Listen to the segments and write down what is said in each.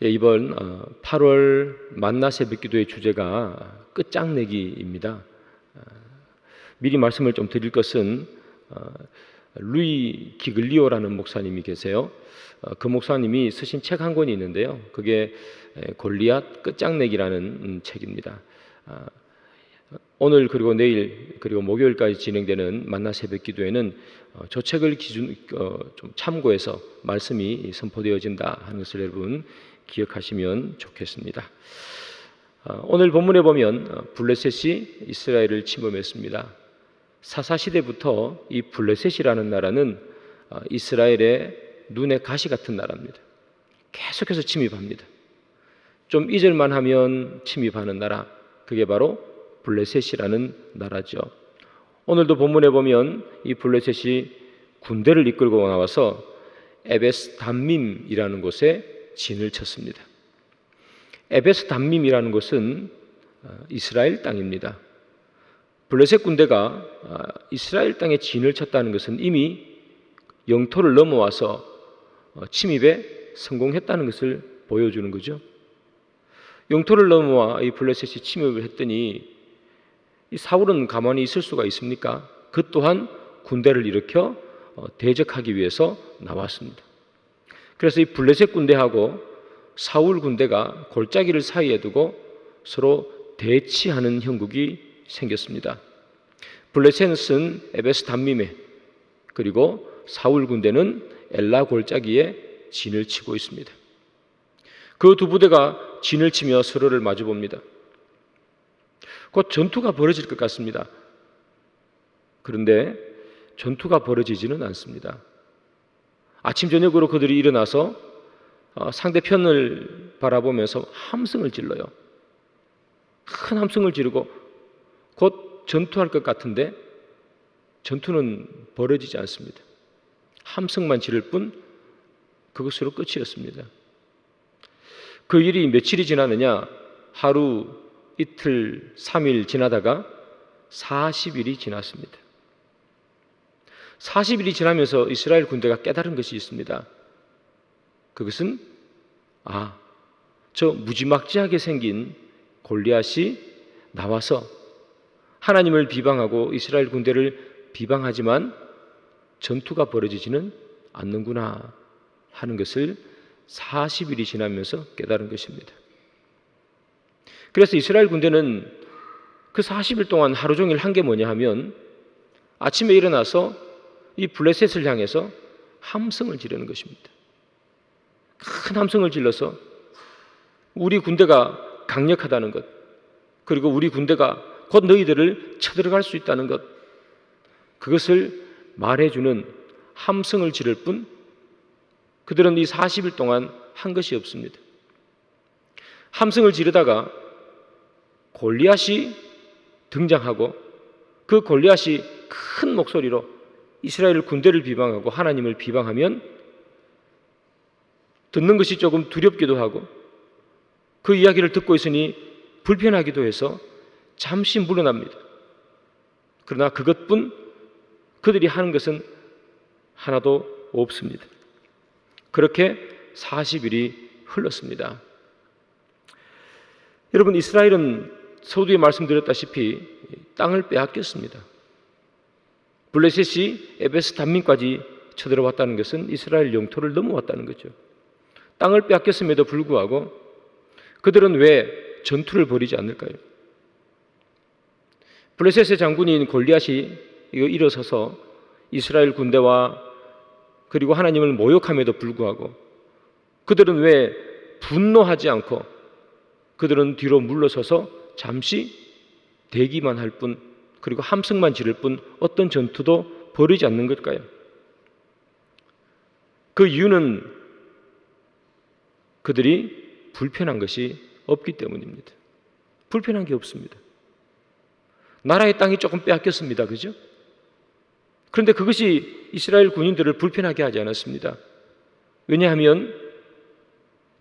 이번 8월 만나 새벽기도의 주제가 끝장내기입니다. 미리 말씀을 좀 드릴 것은 루이 기글리오라는 목사님이 계세요. 그 목사님이 쓰신 책 한 권이 있는데요. 그게 골리앗 끝장내기라는 책입니다. 오늘 그리고 내일 그리고 목요일까지 진행되는 만나 새벽기도에는 저 책을 좀 참고해서 말씀이 선포되어진다 하는 것을 여러분 기억하시면 좋겠습니다. 오늘 본문에 보면 블레셋이 이스라엘을 침범했습니다. 사사시대부터 이 블레셋이라는 나라는 이스라엘의 눈에 가시 같은 나라입니다. 계속해서 침입합니다. 좀 잊을만 하면 침입하는 나라, 그게 바로 블레셋이라는 나라죠. 오늘도 본문에 보면 이 블레셋이 군대를 이끌고 나와서 에베스 담밈이라는 곳에 진을 쳤습니다. 에베스 담밈이라는 곳은 이스라엘 땅입니다. 블레셋 군대가 이스라엘 땅에 진을 쳤다는 것은 이미 영토를 넘어와서 침입에 성공했다는 것을 보여주는 거죠. 영토를 넘어와 이 블레셋이 침입을 했더니 이 사울은 가만히 있을 수가 있습니까? 그 또한 군대를 일으켜 대적하기 위해서 나왔습니다. 그래서 이 블레셋 군대하고 사울 군대가 골짜기를 사이에 두고 서로 대치하는 형국이 생겼습니다. 블레셋은 에베스 담밈에, 그리고 사울 군대는 엘라 골짜기에 진을 치고 있습니다. 그 두 부대가 진을 치며 서로를 마주 봅니다. 곧 전투가 벌어질 것 같습니다. 그런데 전투가 벌어지지는 않습니다. 아침 저녁으로 그들이 일어나서 상대편을 바라보면서 함성을 질러요. 큰 함성을 지르고 곧 전투할 것 같은데 전투는 벌어지지 않습니다. 함성만 지를 뿐 그것으로 끝이었습니다. 그 일이 며칠이 지나느냐, 하루, 이틀, 3일 지나다가 40일이 지났습니다. 40일이 지나면서 이스라엘 군대가 깨달은 것이 있습니다. 그것은 저 무지막지하게 생긴 골리앗이 나와서 하나님을 비방하고 이스라엘 군대를 비방하지만 전투가 벌어지지는 않는구나 하는 것을 40일이 지나면서 깨달은 것입니다. 그래서 이스라엘 군대는 그 40일 동안 하루 종일 한 게 뭐냐 하면 아침에 일어나서 이 블레셋을 향해서 함성을 지르는 것입니다. 큰 함성을 질러서 우리 군대가 강력하다는 것, 그리고 우리 군대가 곧 너희들을 쳐들어갈 수 있다는 것, 그것을 말해주는 함성을 지를 뿐 그들은 이 40일 동안 한 것이 없습니다. 함성을 지르다가 골리앗이 등장하고 그 골리앗이 큰 목소리로 이스라엘 군대를 비방하고 하나님을 비방하면 듣는 것이 조금 두렵기도 하고 그 이야기를 듣고 있으니 불편하기도 해서 잠시 물러납니다. 그러나 그것뿐 그들이 하는 것은 하나도 없습니다. 그렇게 40일이 흘렀습니다. 여러분, 이스라엘은 서두에 말씀드렸다시피 땅을 빼앗겼습니다. 블레셋이 에베스 담밈까지 쳐들어왔다는 것은 이스라엘 영토를 넘어왔다는 거죠. 땅을 빼앗겼음에도 불구하고 그들은 왜 전투를 벌이지 않을까요? 블레셋의 장군인 골리앗이 일어서서 이스라엘 군대와 그리고 하나님을 모욕함에도 불구하고 그들은 왜 분노하지 않고 그들은 뒤로 물러서서 잠시 대기만 할 뿐, 그리고 함성만 지를 뿐 어떤 전투도 벌이지 않는 걸까요? 그 이유는 그들이 불편한 것이 없기 때문입니다. 불편한 게 없습니다. 나라의 땅이 조금 빼앗겼습니다. 그죠? 그런데 그것이 이스라엘 군인들을 불편하게 하지 않았습니다. 왜냐하면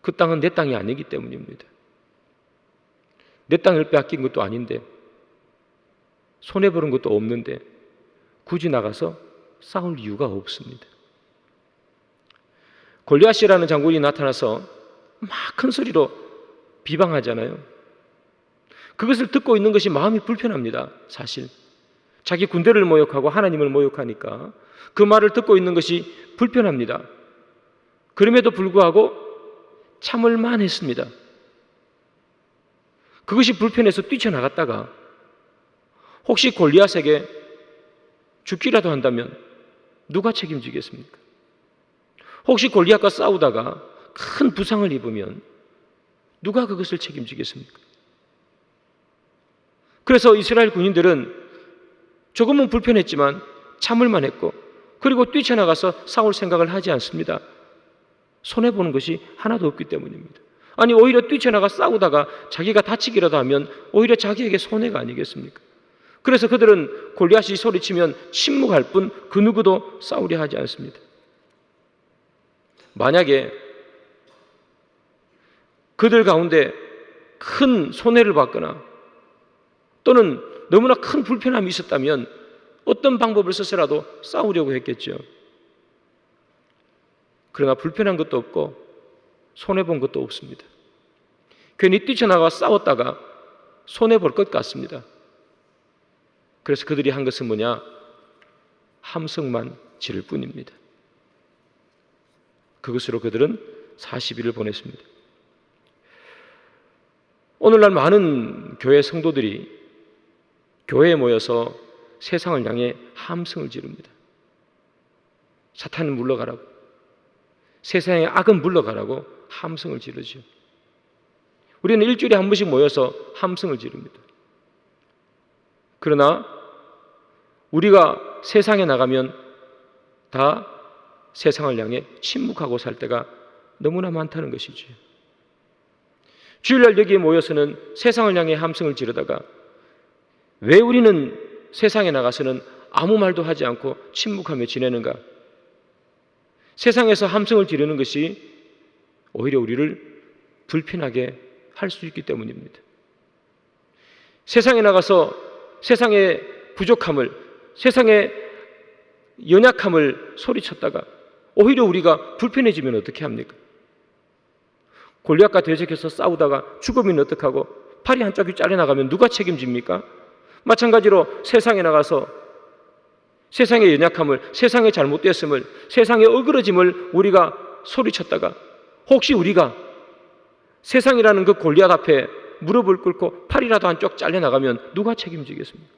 그 땅은 내 땅이 아니기 때문입니다. 내 땅을 빼앗긴 것도 아닌데, 손해보는 것도 없는데 굳이 나가서 싸울 이유가 없습니다. 골리앗이라는 장군이 나타나서 막 큰 소리로 비방하잖아요. 그것을 듣고 있는 것이 마음이 불편합니다. 사실 자기 군대를 모욕하고 하나님을 모욕하니까 그 말을 듣고 있는 것이 불편합니다. 그럼에도 불구하고 참을만 했습니다. 그것이 불편해서 뛰쳐나갔다가 혹시 골리앗에게 죽기라도 한다면 누가 책임지겠습니까? 혹시 골리앗과 싸우다가 큰 부상을 입으면 누가 그것을 책임지겠습니까? 그래서 이스라엘 군인들은 조금은 불편했지만 참을만 했고, 그리고 뛰쳐나가서 싸울 생각을 하지 않습니다. 손해보는 것이 하나도 없기 때문입니다. 아니, 오히려 뛰쳐나가 싸우다가 자기가 다치기라도 하면 오히려 자기에게 손해가 아니겠습니까? 그래서 그들은 골리앗이 소리치면 침묵할 뿐 그 누구도 싸우려 하지 않습니다. 만약에 그들 가운데 큰 손해를 받거나 또는 너무나 큰 불편함이 있었다면 어떤 방법을 써서라도 싸우려고 했겠죠. 그러나 불편한 것도 없고 손해본 것도 없습니다. 괜히 뛰쳐나가 싸웠다가 손해볼 것 같습니다. 그래서 그들이 한 것은 뭐냐? 함성만 지를 뿐입니다. 그것으로 그들은 40일을 보냈습니다. 오늘날 많은 교회 성도들이 교회에 모여서 세상을 향해 함성을 지릅니다. 사탄은 물러가라고, 세상의 악은 물러가라고 함성을 지르죠. 우리는 일주일에 한 번씩 모여서 함성을 지릅니다. 그러나 우리가 세상에 나가면 다 세상을 향해 침묵하고 살 때가 너무나 많다는 것이죠. 주일날 여기에 모여서는 세상을 향해 함성을 지르다가 왜 우리는 세상에 나가서는 아무 말도 하지 않고 침묵하며 지내는가? 세상에서 함성을 지르는 것이 오히려 우리를 불편하게 할 수 있기 때문입니다. 세상에 나가서 세상의 부족함을, 세상의 연약함을 소리쳤다가 오히려 우리가 불편해지면 어떻게 합니까? 골리앗과 대적해서 싸우다가 죽으면 어떡하고, 팔이 한쪽이 잘려나가면 누가 책임집니까? 마찬가지로 세상에 나가서 세상의 연약함을, 세상의 잘못됐음을, 세상의 어그러짐을 우리가 소리쳤다가 혹시 우리가 세상이라는 그 골리앗 앞에 무릎을 꿇고 팔이라도 한쪽 잘려나가면 누가 책임지겠습니까?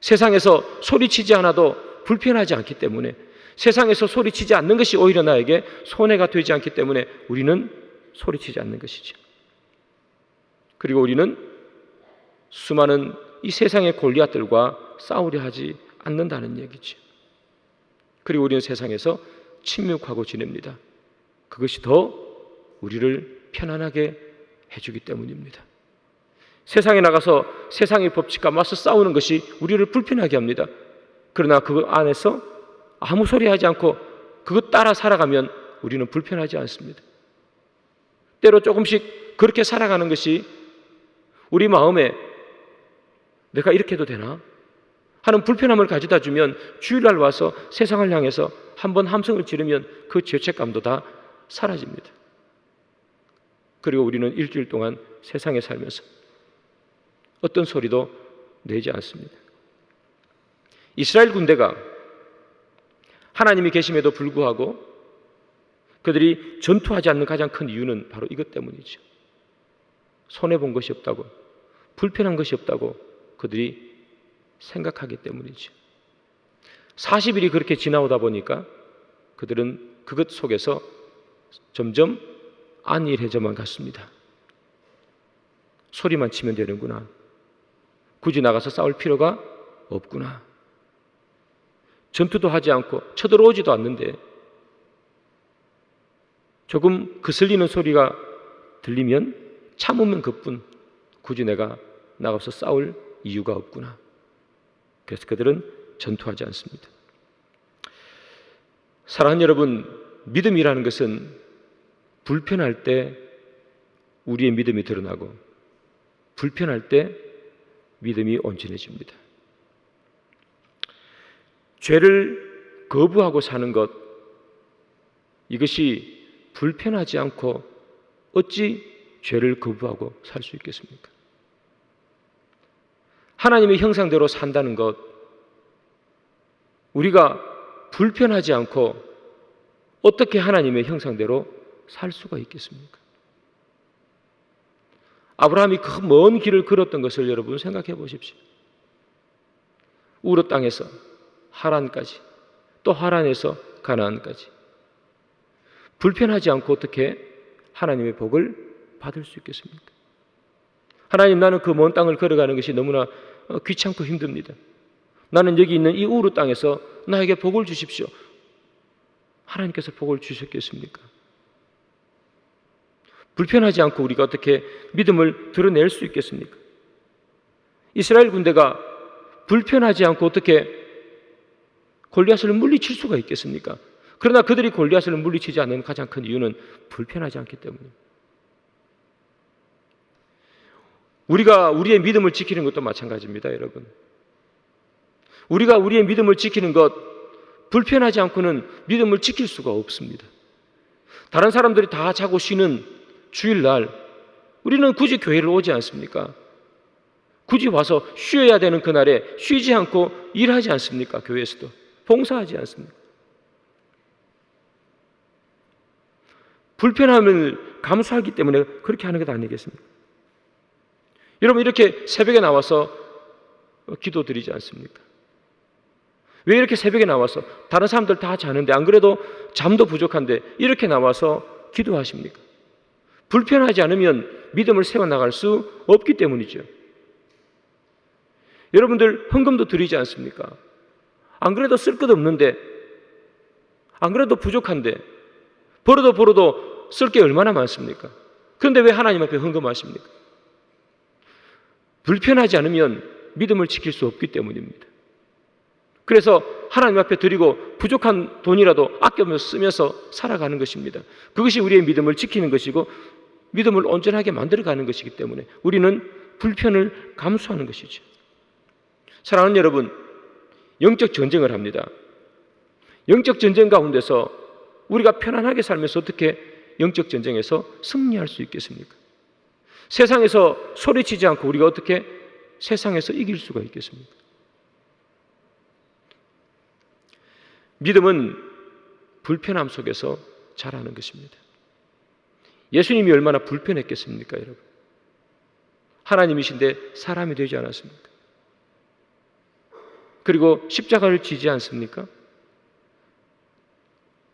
세상에서 소리치지 않아도 불편하지 않기 때문에, 세상에서 소리치지 않는 것이 오히려 나에게 손해가 되지 않기 때문에 우리는 소리치지 않는 것이죠. 그리고 우리는 수많은 이 세상의 골리앗들과 싸우려 하지 않는다는 얘기죠. 그리고 우리는 세상에서 침묵하고 지냅니다. 그것이 더 우리를 편안하게 해주기 때문입니다. 세상에 나가서 세상의 법칙과 맞서 싸우는 것이 우리를 불편하게 합니다. 그러나 그 안에서 아무 소리 하지 않고 그것 따라 살아가면 우리는 불편하지 않습니다. 때로 조금씩 그렇게 살아가는 것이 우리 마음에 내가 이렇게 해도 되나? 하는 불편함을 가져다 주면 주일날 와서 세상을 향해서 한번 함성을 지르면 그 죄책감도 다 사라집니다. 그리고 우리는 일주일 동안 세상에 살면서 어떤 소리도 내지 않습니다. 이스라엘 군대가 하나님이 계심에도 불구하고 그들이 전투하지 않는 가장 큰 이유는 바로 이것 때문이죠. 손해본 것이 없다고, 불편한 것이 없다고 그들이 생각하기 때문이죠. 40일이 그렇게 지나오다 보니까 그들은 그것 속에서 점점 안일해져만 갔습니다. 소리만 치면 되는구나. 굳이 나가서 싸울 필요가 없구나. 전투도 하지 않고 쳐들어오지도 않는데 조금 거슬리는 소리가 들리면 참으면 그뿐, 굳이 내가 나가서 싸울 이유가 없구나. 그래서 그들은 전투하지 않습니다. 사랑하는 여러분, 믿음이라는 것은 불편할 때 우리의 믿음이 드러나고 불편할 때 믿음이 온전해집니다. 죄를 거부하고 사는 것, 이것이 불편하지 않고 어찌 죄를 거부하고 살 수 있겠습니까? 하나님의 형상대로 산다는 것, 우리가 불편하지 않고 어떻게 하나님의 형상대로 살 수가 있겠습니까? 아브라함이 그 먼 길을 걸었던 것을 여러분 생각해 보십시오. 우르 땅에서 하란까지, 또 하란에서 가나안까지 불편하지 않고 어떻게 하나님의 복을 받을 수 있겠습니까? 하나님, 나는 그 먼 땅을 걸어가는 것이 너무나 귀찮고 힘듭니다. 나는 여기 있는 이 우르 땅에서 나에게 복을 주십시오. 하나님께서 복을 주셨겠습니까? 불편하지 않고 우리가 어떻게 믿음을 드러낼 수 있겠습니까? 이스라엘 군대가 불편하지 않고 어떻게 골리앗을 물리칠 수가 있겠습니까? 그러나 그들이 골리앗을 물리치지 않는 가장 큰 이유는 불편하지 않기 때문입니다. 우리가 우리의 믿음을 지키는 것도 마찬가지입니다, 여러분. 우리가 우리의 믿음을 지키는 것, 불편하지 않고는 믿음을 지킬 수가 없습니다. 다른 사람들이 다 자고 쉬는 주일날 우리는 굳이 교회를 오지 않습니까? 굳이 와서 쉬어야 되는 그날에 쉬지 않고 일하지 않습니까? 교회에서도 봉사하지 않습니까? 불편함을 감수하기 때문에 그렇게 하는 것 아니겠습니까? 여러분, 이렇게 새벽에 나와서 기도드리지 않습니까? 왜 이렇게 새벽에 나와서 다른 사람들 다 자는데, 안 그래도 잠도 부족한데 이렇게 나와서 기도하십니까? 불편하지 않으면 믿음을 세워나갈 수 없기 때문이죠. 여러분들 헌금도 드리지 않습니까? 안 그래도 쓸 것 없는데, 안 그래도 부족한데, 벌어도 쓸 게 얼마나 많습니까? 그런데 왜 하나님 앞에 헌금하십니까? 불편하지 않으면 믿음을 지킬 수 없기 때문입니다. 그래서 하나님 앞에 드리고 부족한 돈이라도 아껴면서 쓰면서 살아가는 것입니다. 그것이 우리의 믿음을 지키는 것이고 믿음을 온전하게 만들어가는 것이기 때문에 우리는 불편을 감수하는 것이죠. 사랑하는 여러분, 영적 전쟁을 합니다. 영적 전쟁 가운데서 우리가 편안하게 살면서 어떻게 영적 전쟁에서 승리할 수 있겠습니까? 세상에서 소리치지 않고 우리가 어떻게 세상에서 이길 수가 있겠습니까? 믿음은 불편함 속에서 자라는 것입니다. 예수님이 얼마나 불편했겠습니까, 여러분? 하나님이신데 사람이 되지 않았습니까? 그리고 십자가를 지지 않습니까?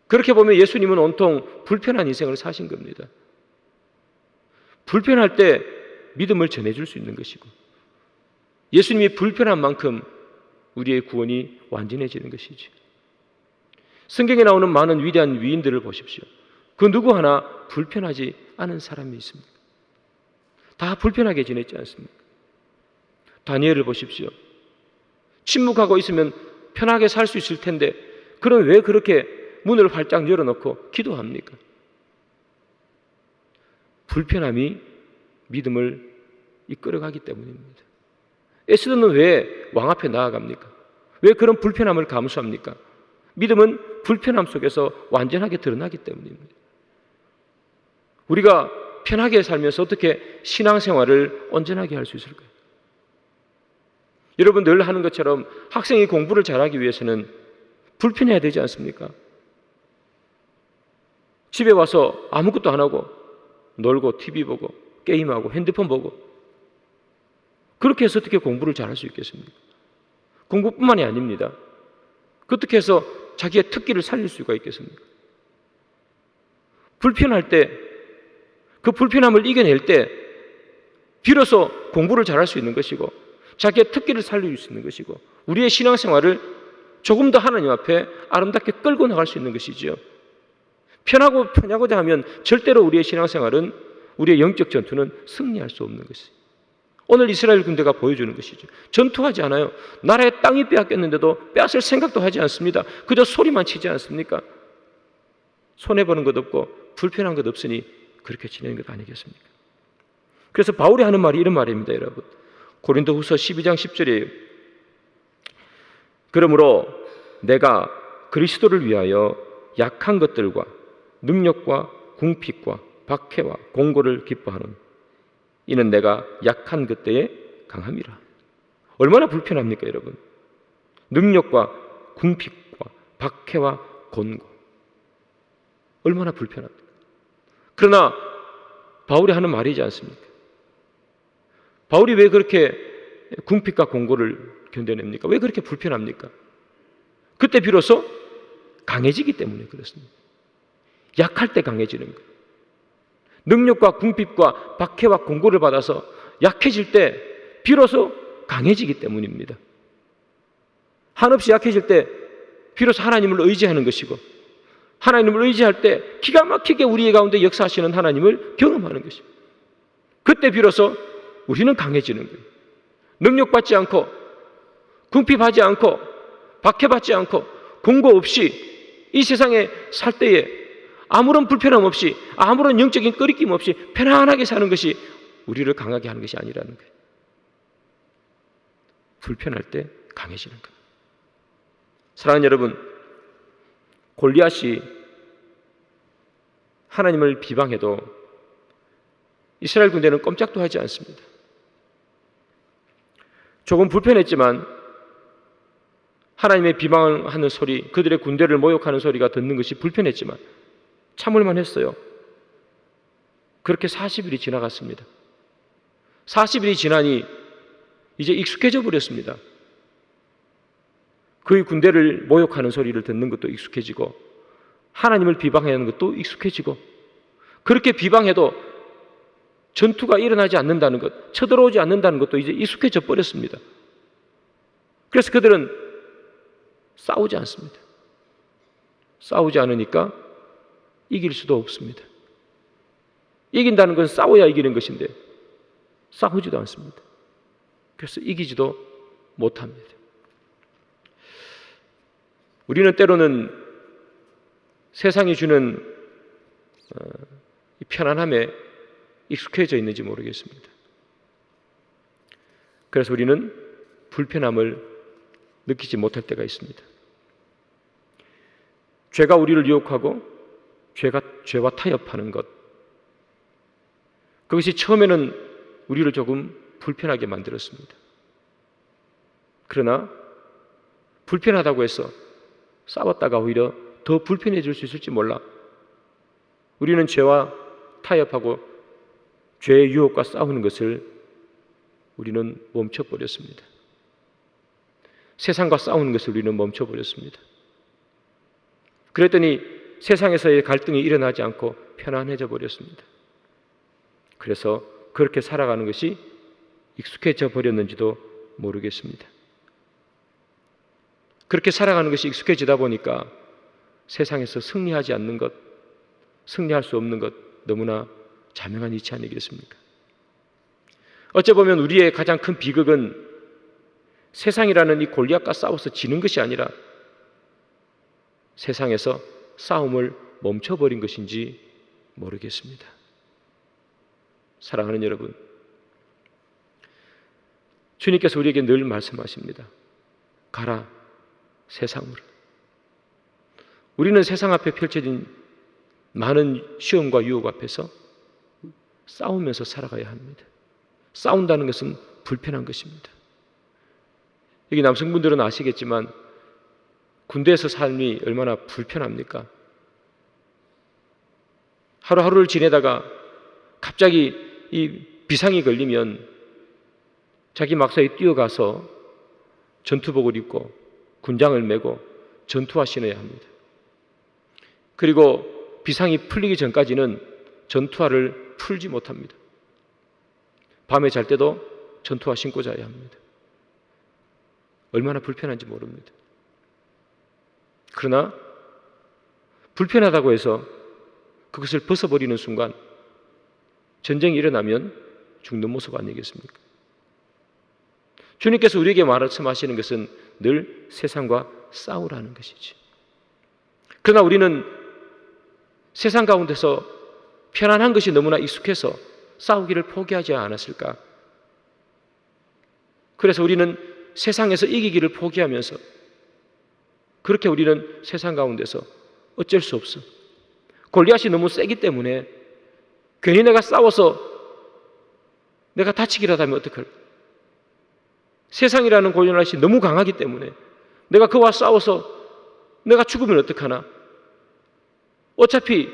그렇게 보면 예수님은 온통 불편한 인생을 사신 겁니다. 불편할 때 믿음을 전해줄 수 있는 것이고, 예수님이 불편한 만큼 우리의 구원이 완전해지는 것이죠. 성경에 나오는 많은 위대한 위인들을 보십시오. 그 누구 하나 불편하지 않은 사람이 있습니다. 다 불편하게 지냈지 않습니까? 다니엘을 보십시오. 침묵하고 있으면 편하게 살 수 있을 텐데, 그럼 왜 그렇게 문을 활짝 열어놓고 기도합니까? 불편함이 믿음을 이끌어가기 때문입니다. 에스더는 왜 왕 앞에 나아갑니까? 왜 그런 불편함을 감수합니까? 믿음은 불편함 속에서 완전하게 드러나기 때문입니다. 우리가 편하게 살면서 어떻게 신앙생활을 온전하게 할 수 있을까요? 여러분, 늘 하는 것처럼 학생이 공부를 잘하기 위해서는 불편해야 되지 않습니까? 집에 와서 아무것도 안 하고 놀고 TV 보고 게임하고 핸드폰 보고 그렇게 해서 어떻게 공부를 잘할 수 있겠습니까? 공부뿐만이 아닙니다. 어떻게 해서 자기의 특기를 살릴 수가 있겠습니까? 불편할 때, 그 불편함을 이겨낼 때 비로소 공부를 잘할 수 있는 것이고 자기의 특기를 살릴 수 있는 것이고 우리의 신앙생활을 조금 더 하나님 앞에 아름답게 끌고 나갈 수 있는 것이지요. 편하고자 하면 절대로 우리의 신앙생활은, 우리의 영적 전투는 승리할 수 없는 것이에요. 오늘 이스라엘 군대가 보여주는 것이죠. 전투하지 않아요. 나라의 땅이 빼앗겼는데도 빼앗을 생각도 하지 않습니다. 그저 소리만 치지 않습니까? 손해보는 것 없고 불편한 것 없으니 그렇게 지내는 것 아니겠습니까? 그래서 바울이 하는 말이 이런 말입니다, 여러분. 고린도후서 12장 10절이에요. 그러므로 내가 그리스도를 위하여 약한 것들과 능력과 궁핍과 박해와 공고를 기뻐하는 이는 내가 약한 그때에 강함이라. 얼마나 불편합니까, 여러분? 능력과 궁핍과 박해와 곤고, 얼마나 불편합니까? 그러나 바울이 하는 말이지 않습니까? 바울이 왜 그렇게 궁핍과 공고를 견뎌냅니까? 왜 그렇게 불편합니까? 그때 비로소 강해지기 때문에 그렇습니다. 약할 때 강해지는 거예요. 능력과 궁핍과 박해와 공고를 받아서 약해질 때 비로소 강해지기 때문입니다. 한없이 약해질 때 비로소 하나님을 의지하는 것이고, 하나님을 의지할 때 기가 막히게 우리 가운데 역사하시는 하나님을 경험하는 것입니다. 그때 비로소 우리는 강해지는 거예요. 능력받지 않고 궁핍하지 않고 박해받지 않고 공고 없이 이 세상에 살 때에 아무런 불편함 없이, 아무런 영적인 꺼리낌 없이 편안하게 사는 것이 우리를 강하게 하는 것이 아니라는 거예요. 불편할 때 강해지는 겁니다. 사랑하는 여러분, 골리앗이 하나님을 비방해도 이스라엘 군대는 꼼짝도 하지 않습니다. 조금 불편했지만 하나님의 비방하는 소리, 그들의 군대를 모욕하는 소리가 듣는 것이 불편했지만 참을만 했어요. 그렇게 40일이 지나갔습니다. 40일이 지나니 이제 익숙해져 버렸습니다. 그의 군대를 모욕하는 소리를 듣는 것도 익숙해지고, 하나님을 비방하는 것도 익숙해지고, 그렇게 비방해도 전투가 일어나지 않는다는 것, 쳐들어오지 않는다는 것도 이제 익숙해져 버렸습니다. 그래서 그들은 싸우지 않습니다. 싸우지 않으니까 이길 수도 없습니다. 이긴다는 건 싸워야 이기는 것인데 싸우지도 않습니다. 그래서 이기지도 못합니다. 우리는 때로는 세상이 주는 편안함에 익숙해져 있는지 모르겠습니다. 그래서 우리는 불편함을 느끼지 못할 때가 있습니다. 죄가 우리를 유혹하고 죄와 타협하는 것, 그것이 처음에는 우리를 조금 불편하게 만들었습니다. 그러나 불편하다고 해서 싸웠다가 오히려 더 불편해질 수 있을지 몰라. 우리는 죄와 타협하고 죄의 유혹과 싸우는 것을 우리는 멈춰버렸습니다. 세상과 싸우는 것을 우리는 멈춰버렸습니다. 그랬더니 세상에서의 갈등이 일어나지 않고 편안해져 버렸습니다. 그래서 그렇게 살아가는 것이 익숙해져 버렸는지도 모르겠습니다. 그렇게 살아가는 것이 익숙해지다 보니까 세상에서 승리하지 않는 것, 승리할 수 없는 것, 너무나 자명한 이치 아니겠습니까? 어찌 보면 우리의 가장 큰 비극은 세상이라는 이 골리앗과 싸워서 지는 것이 아니라 세상에서 싸움을 멈춰버린 것인지 모르겠습니다. 사랑하는 여러분, 주님께서 우리에게 늘 말씀하십니다. 가라, 세상으로. 우리는 세상 앞에 펼쳐진 많은 시험과 유혹 앞에서 싸우면서 살아가야 합니다. 싸운다는 것은 불편한 것입니다. 여기 남성분들은 아시겠지만 군대에서 삶이 얼마나 불편합니까? 하루하루를 지내다가 갑자기 이 비상이 걸리면 자기 막사에 뛰어가서 전투복을 입고 군장을 메고 전투화 신어야 합니다. 그리고 비상이 풀리기 전까지는 전투화를 풀지 못합니다. 밤에 잘 때도 전투화 신고 자야 합니다. 얼마나 불편한지 모릅니다. 그러나 불편하다고 해서 그것을 벗어버리는 순간 전쟁이 일어나면 죽는 모습 아니겠습니까? 주님께서 우리에게 말씀하시는 것은 늘 세상과 싸우라는 것이지. 그러나 우리는 세상 가운데서 편안한 것이 너무나 익숙해서 싸우기를 포기하지 않았을까? 그래서 우리는 세상에서 이기기를 포기하면서 그렇게 우리는 세상 가운데서 어쩔 수 없어, 골리앗이 너무 세기 때문에 괜히 내가 싸워서 내가 다치기라도 하면 어떡할까? 세상이라는 골리앗이 너무 강하기 때문에 내가 그와 싸워서 내가 죽으면 어떡하나? 어차피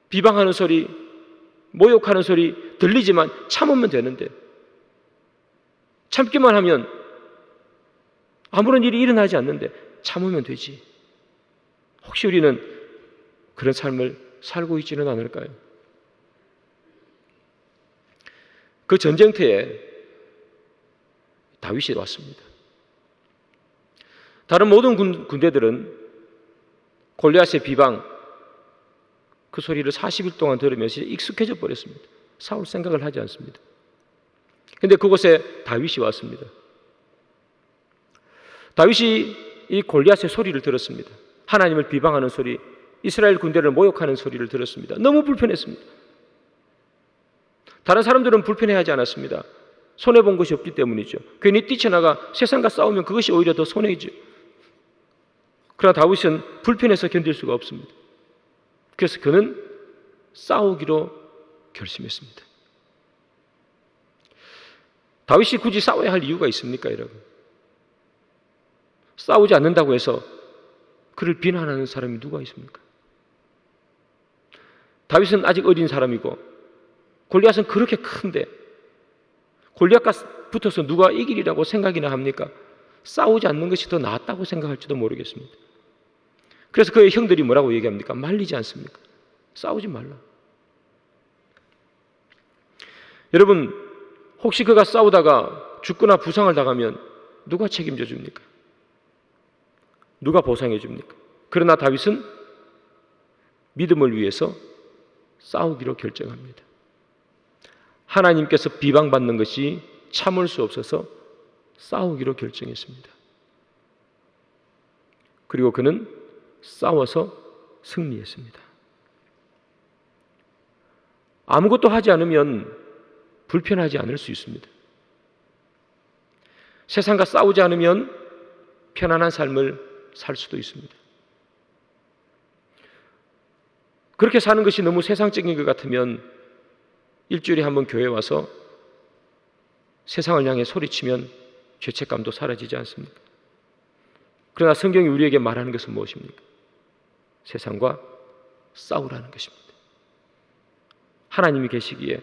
비방하는 소리, 모욕하는 소리 들리지만 참으면 되는데 참기만 하면 아무런 일이 일어나지 않는데 참으면 되지. 혹시 우리는 그런 삶을 살고 있지는 않을까요? 그 전쟁터에 다윗이 왔습니다. 다른 모든 군대들은 골리앗의 비방, 그 소리를 40일 동안 들으면서 익숙해져 버렸습니다. 싸울 생각을 하지 않습니다. 그런데 그곳에 다윗이 왔습니다. 다윗이 이 골리앗의 소리를 들었습니다. 하나님을 비방하는 소리, 이스라엘 군대를 모욕하는 소리를 들었습니다. 너무 불편했습니다. 다른 사람들은 불편해하지 않았습니다. 손해본 것이 없기 때문이죠. 괜히 뛰쳐나가 세상과 싸우면 그것이 오히려 더 손해이죠. 그러나 다윗은 불편해서 견딜 수가 없습니다. 그래서 그는 싸우기로 결심했습니다. 다윗이 굳이 싸워야 할 이유가 있습니까, 여러분? 싸우지 않는다고 해서 그를 비난하는 사람이 누가 있습니까? 다윗은 아직 어린 사람이고 골리앗은 그렇게 큰데 골리앗과 붙어서 누가 이기리라고 생각이나 합니까? 싸우지 않는 것이 더 낫다고 생각할지도 모르겠습니다. 그래서 그의 형들이 뭐라고 얘기합니까? 말리지 않습니까? 싸우지 말라. 여러분, 혹시 그가 싸우다가 죽거나 부상을 당하면 누가 책임져 줍니까? 누가 보상해 줍니까? 그러나 다윗은 믿음을 위해서 싸우기로 결정합니다. 하나님께서 비방받는 것이 참을 수 없어서 싸우기로 결정했습니다. 그리고 그는 싸워서 승리했습니다. 아무것도 하지 않으면 불편하지 않을 수 있습니다. 세상과 싸우지 않으면 편안한 삶을 살 수도 있습니다. 그렇게 사는 것이 너무 세상적인 것 같으면 일주일에 한 번 교회에 와서 세상을 향해 소리치면 죄책감도 사라지지 않습니까? 그러나 성경이 우리에게 말하는 것은 무엇입니까? 세상과 싸우라는 것입니다. 하나님이 계시기에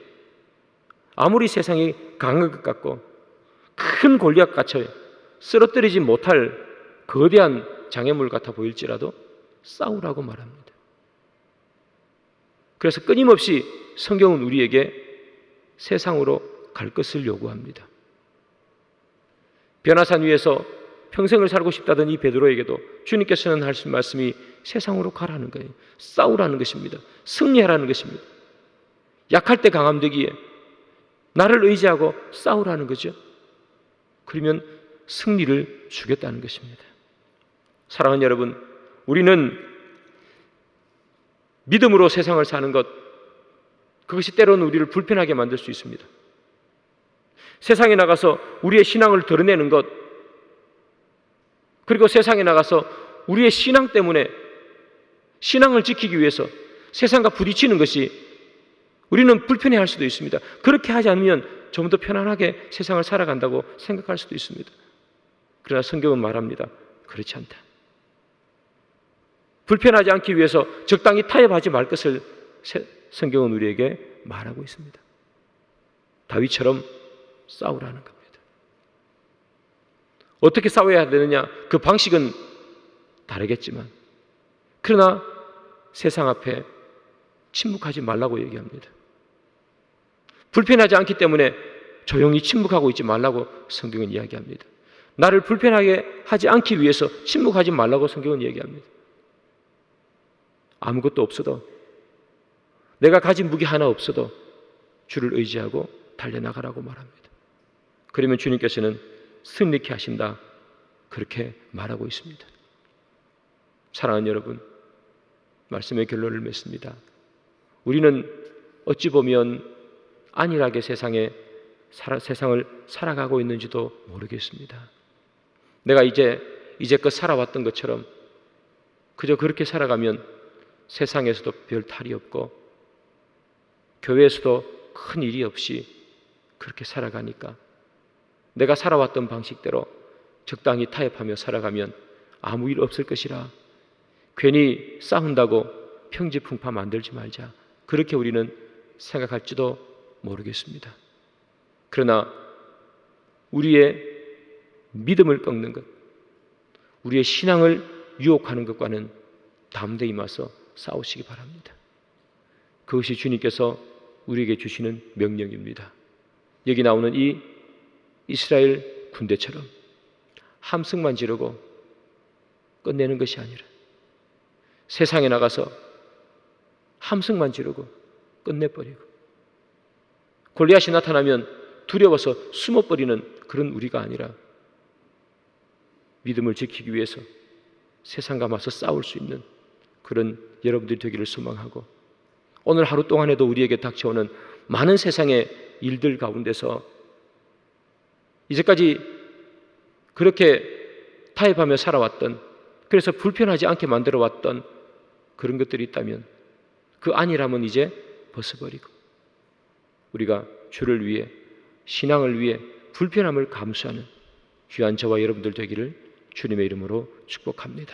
아무리 세상이 강한 것 같고 큰 골리앗 같이 쓰러뜨리지 못할 거대한 장애물 같아 보일지라도 싸우라고 말합니다. 그래서 끊임없이 성경은 우리에게 세상으로 갈 것을 요구합니다. 변화산 위에서 평생을 살고 싶다던 이 베드로에게도 주님께서는 하신 말씀이 세상으로 가라는 거예요. 싸우라는 것입니다. 승리하라는 것입니다. 약할 때 강함 되기에 나를 의지하고 싸우라는 거죠. 그러면 승리를 주겠다는 것입니다. 사랑하는 여러분, 우리는 믿음으로 세상을 사는 것, 그것이 때로는 우리를 불편하게 만들 수 있습니다. 세상에 나가서 우리의 신앙을 드러내는 것, 그리고 세상에 나가서 우리의 신앙 때문에 신앙을 지키기 위해서 세상과 부딪히는 것이 우리는 불편해할 수도 있습니다. 그렇게 하지 않으면 좀 더 편안하게 세상을 살아간다고 생각할 수도 있습니다. 그러나 성경은 말합니다. 그렇지 않다. 불편하지 않기 위해서 적당히 타협하지 말 것을 성경은 우리에게 말하고 있습니다. 다윗처럼 싸우라는 겁니다. 어떻게 싸워야 되느냐? 그 방식은 다르겠지만 그러나 세상 앞에 침묵하지 말라고 얘기합니다. 불편하지 않기 때문에 조용히 침묵하고 있지 말라고 성경은 이야기합니다. 나를 불편하게 하지 않기 위해서 침묵하지 말라고 성경은 얘기합니다. 아무것도 없어도 내가 가진 무기 하나 없어도 주를 의지하고 달려나가라고 말합니다. 그러면 주님께서는 승리케 하신다, 그렇게 말하고 있습니다. 사랑하는 여러분, 말씀의 결론을 맺습니다. 우리는 어찌 보면 안일하게 세상을 살아가고 있는지도 모르겠습니다. 내가 이제껏 살아왔던 것처럼 그저 그렇게 살아가면 세상에서도 별 탈이 없고 교회에서도 큰 일이 없이 그렇게 살아가니까 내가 살아왔던 방식대로 적당히 타협하며 살아가면 아무 일 없을 것이라 괜히 싸운다고 평지풍파 만들지 말자. 그렇게 우리는 생각할지도 모르겠습니다. 그러나 우리의 믿음을 꺾는 것, 우리의 신앙을 유혹하는 것과는 담대히 맞서 싸우시기 바랍니다. 그것이 주님께서 우리에게 주시는 명령입니다. 여기 나오는 이 이스라엘 군대처럼 함성만 지르고 끝내는 것이 아니라 세상에 나가서 함성만 지르고 끝내버리고 골리앗이 나타나면 두려워서 숨어버리는 그런 우리가 아니라 믿음을 지키기 위해서 세상과 맞서 싸울 수 있는 그런 여러분들이 되기를 소망하고 오늘 하루 동안에도 우리에게 닥쳐오는 많은 세상의 일들 가운데서 이제까지 그렇게 타협하며 살아왔던 그래서 불편하지 않게 만들어왔던 그런 것들이 있다면 그 안일함은 이제 벗어버리고 우리가 주를 위해 신앙을 위해 불편함을 감수하는 귀한 저와 여러분들 되기를 주님의 이름으로 축복합니다.